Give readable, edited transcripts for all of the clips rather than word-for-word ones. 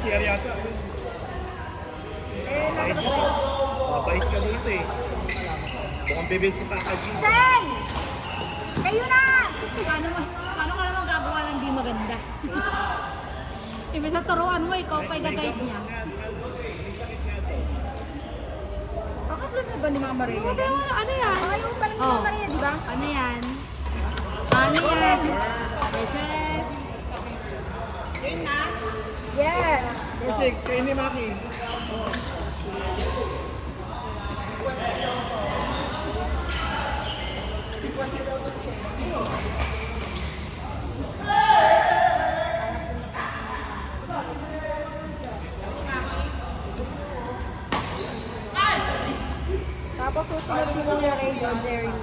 CR yata. Bait ka. Mabait ka dito eh. Mukhang bibig si Paka G. Sen! Kayo na! Paano ka naman gagawa ng di maganda? Ibig na turuan mo, ikaw pa i-guide niya. Kakatlo na ba ni Mama Maria? Ano yan? Ayaw pa lang ni Mama Maria, di ba? Ano yan? Ano yan? Yes! Yes! Chicks, kayo ni Maki. Tapos susunod si Kuya Ray doon, Jerry.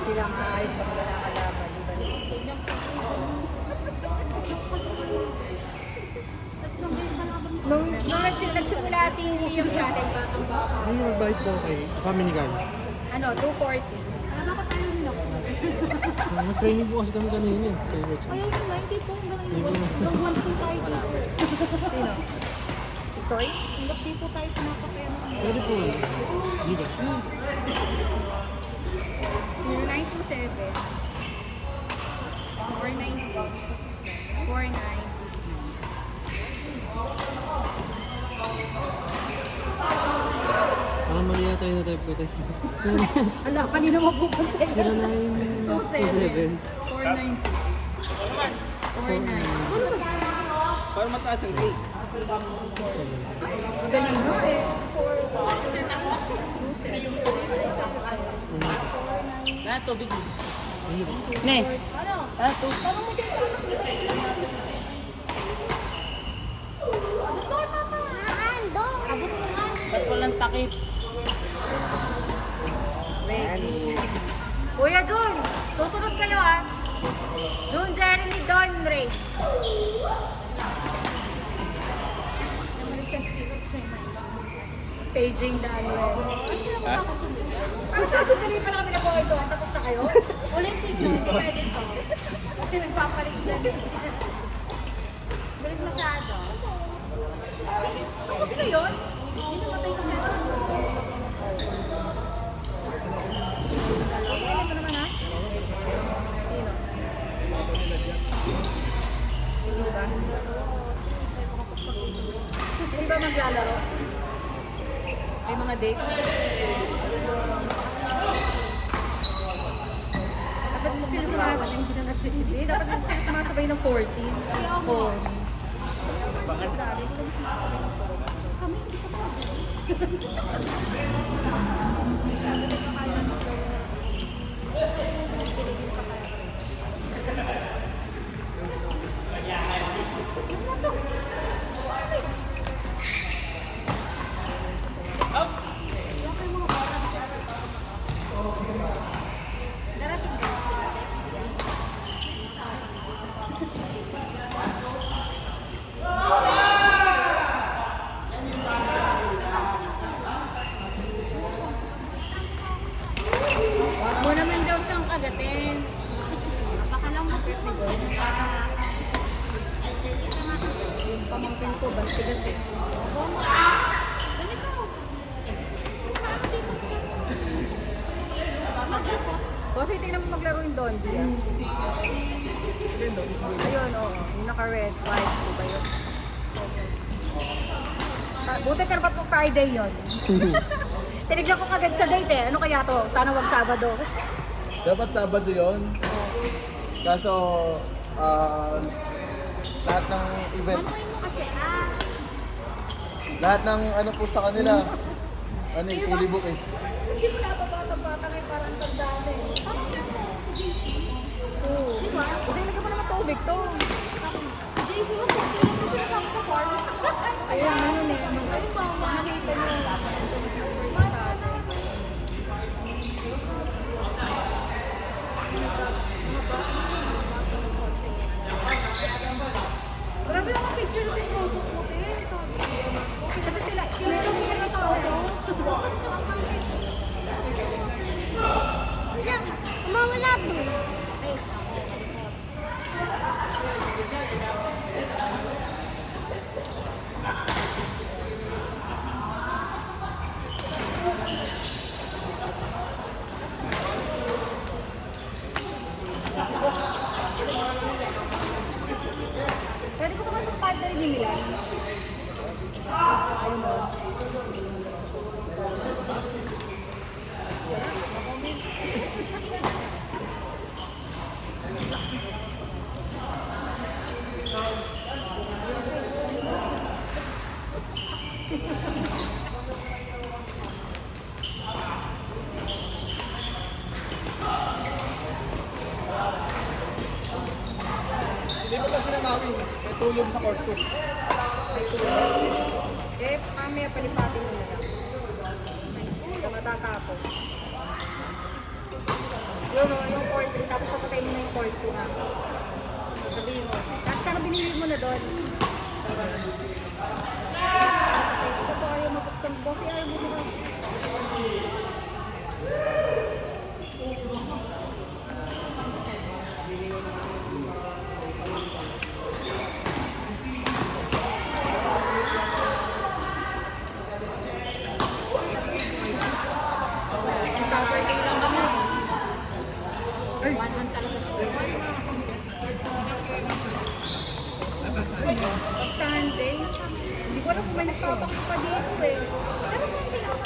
Sila ang maayos pag nakakalaban, di ba? Nung nagsimula si Liam sa atin, batang-bata. Ano yung magbayad daw kayo? Sa amin ni Gal. Ano, 240. Alam ako tayo nila ko. Nag-training po kasi kami kanina eh. Kaya Coach. Ayaw nila, hindi po. Hanggang 1 tayo dito. Sino? Si Choi? Hanggang di po tayo pinapakaya mo. Pwede po. Giga. 0927 496 4969. Parang mali yata yung type ko tayo. Ala, kanina mapupunta yun. 0927. 496 49. Para mataas ang grade. Galing mo eh. 427. Na, tubig. Ne. Ano? Tubig. Tanong mo dyan sa anak. Abot mo kay Papa. Naando. Abot mo nga. Ba't walang takip? Ready. Kuya Jun, susunod kayo ah. Jun, Jeremy, Don, Ray. Paging Daniel. Ano sasandali pa lang kami nag-uwidoan, tapos na kayo? Ulitin nyo, hindi pwede to. Kasi nagpapalit dyan. Bilis masyado. Tapos na yun? Hindi namatay kasi ako. Sige, ko naman ha? Sino? Hindi ba? Hindi ba maglalaro? May mga date? Dapat sila sumasabay, hindi na natin. Hindi, dapat sila sumasabay ng 14. Oo. Bakit? Dali, hindi kami sumasabay ng 14. Kami, hindi ka pa. Huwag mo naman daw siyang kagatin. Baka lang mapipig. Yung pamangkin ko, bastigas eh. Ganito. Paano dito siya? Maglupot. Kasi tingnan mo maglaro yung Dondi ah. Ayun, oo. Yung naka-red, white. Diba yun? Buti terbat mo Friday yun. Tinignan ko kagad sa date eh. Ano kaya to? Sana wag Sabado. Dapat Sabado yon. Kaso, lahat ng event, Ano mo kasi lahat ng ano po sa kanila, ano yung fully book eh. Hindi mo napapata-bata ngayon parang tandaan eh. Parang siya mo, si JC. Oo. Diba? Kasi nilagyan mo naman tubig to. Si JC mo, kung kailan mo sila sa farm. Ayun, ano eh. tulog sa court 2. May tulog. Eh, mamaya palipatin mo na lang. Sa matatapos. Yun o, yung court 3, tapos papatay mo na yung court 2 ha. Sabihin mo. Lahat ka na binili mo na doon. Ito ayaw mapagsan. Bossy ayaw mo na. Saturday lang kami. Ay! One hand talaga siya. Pag sa Sunday, hindi ko alam kung may nagtatakot pa dito eh. Pero kung hindi ako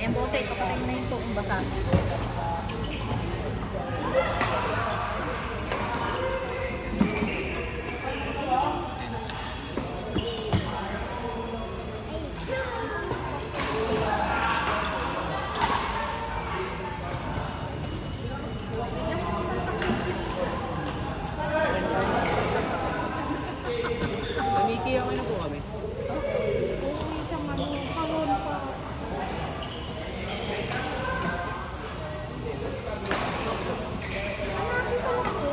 eh, bosa, ipapatay mo na yung toong basa. Namikiyaw na po kami. Uuwi siyang ano, kahon pa. Hanapin ko lang po.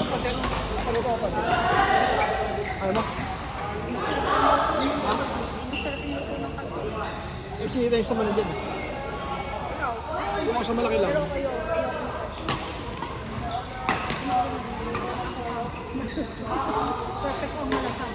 Pasen, ano to pasen? Ano? Hindi masarap yung luto ng kanto. Eh, si Ray sa manan dyan. Ikaw, Yung ako sa malaki lang. pero kayo, perfect ang malasan.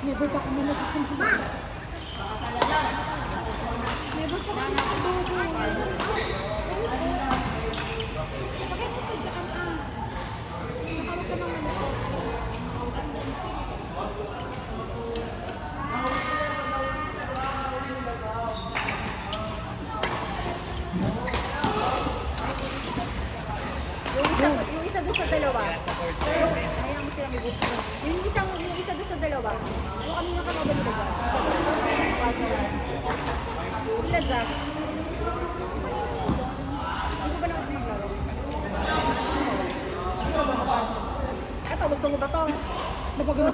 Never ka kami nagkakampi. Never ka kami nagkakampi. Bakit ito dyan ah? Nakawag ka naman ako. Yung isa doon sa dalawa. Ayaw mo silang i-boots mo. Yung isa doon sa dalawa. Yung kami nakalaban nila dyan. Isa doon. Nila dyan. Hindi ko ba naglaro? Isa doon ka. Eto, gusto mo ba to? Napagano?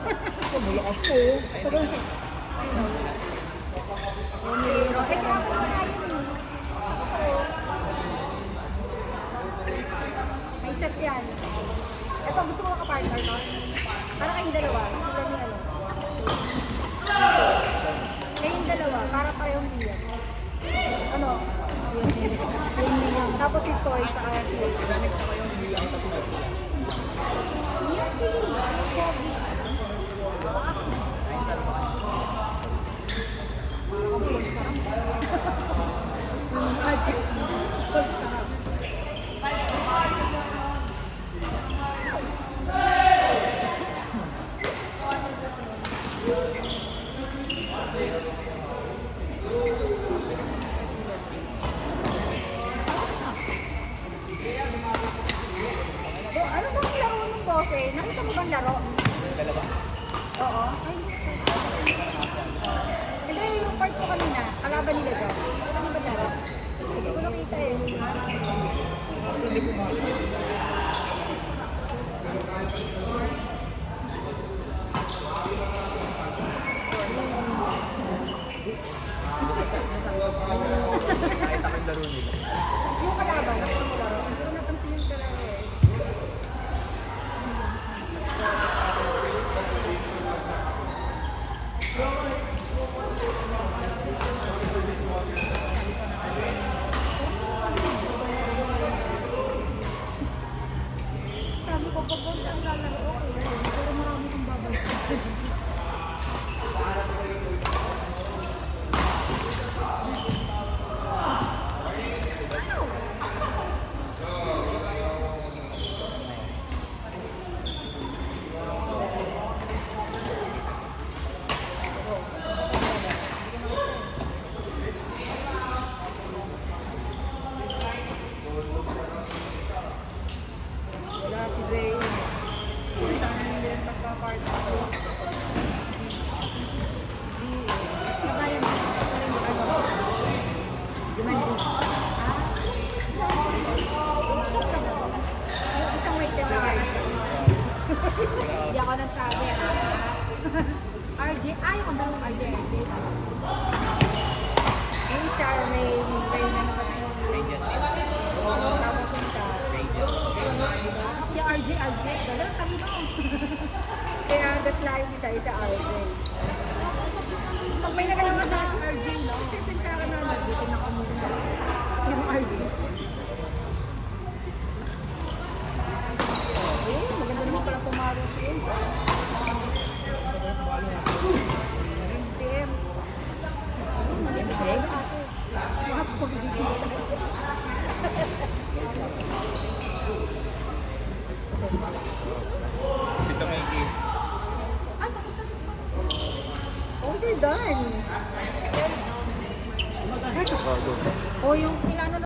Malakas po. Napagano siya. Sino? Yung niliro. Eh, kaya ko na yun eh. Tsaka ko. May set yan. Ito, gusto mo makapartner, no? Para kayong dalawa. Sila ni ano. Kayong dalawa. Para parehong liyan. Ano? Liyan. Tapos si Choi, tsaka si Yupi! Yung Kobe. Para kang pulong sarap. Yung magic. Pulong sarap. Ano bang laro ng bose? Nakita mo bang laro? Dalawa. Oo. Ay, hindi, yung part ko kanina, kalaban nila dyan. Nakita mo ba laro? Hindi ko nakita eh. Mas hindi po mahal. Nakita ko yung laro nila. Yung kalaban, nakita mo laro. Hindi ko napansin yung kalaro eh. Sabi ko, pag konti ang lalaro, okay lang. Pero marami kong babalik. Wala si Jay. Sana hindi rin pagpa-party ko. Si G. Nagayon mo. Ano? Dumandi. Yung isang may item na RJ. Hindi ako nagsabi, ha? RJ, ay, ang dalawang RJ. Yung isa, may na kasi. Tapos yung isa. Yung RJ, dalawa, tabi mo. Kaya agad lang yung isa RJ. Pag may nagaling mo sa si RJ, no? Sisig sa akin na, dito na ka muna. Sino RJ? Eh, maganda naman pala pumaro si Ems. Si Ems. Maganda pala ate. Mga pag-zibis Dito may game. Ah, tapos na. Oh, they're done. Oh, yung kailangan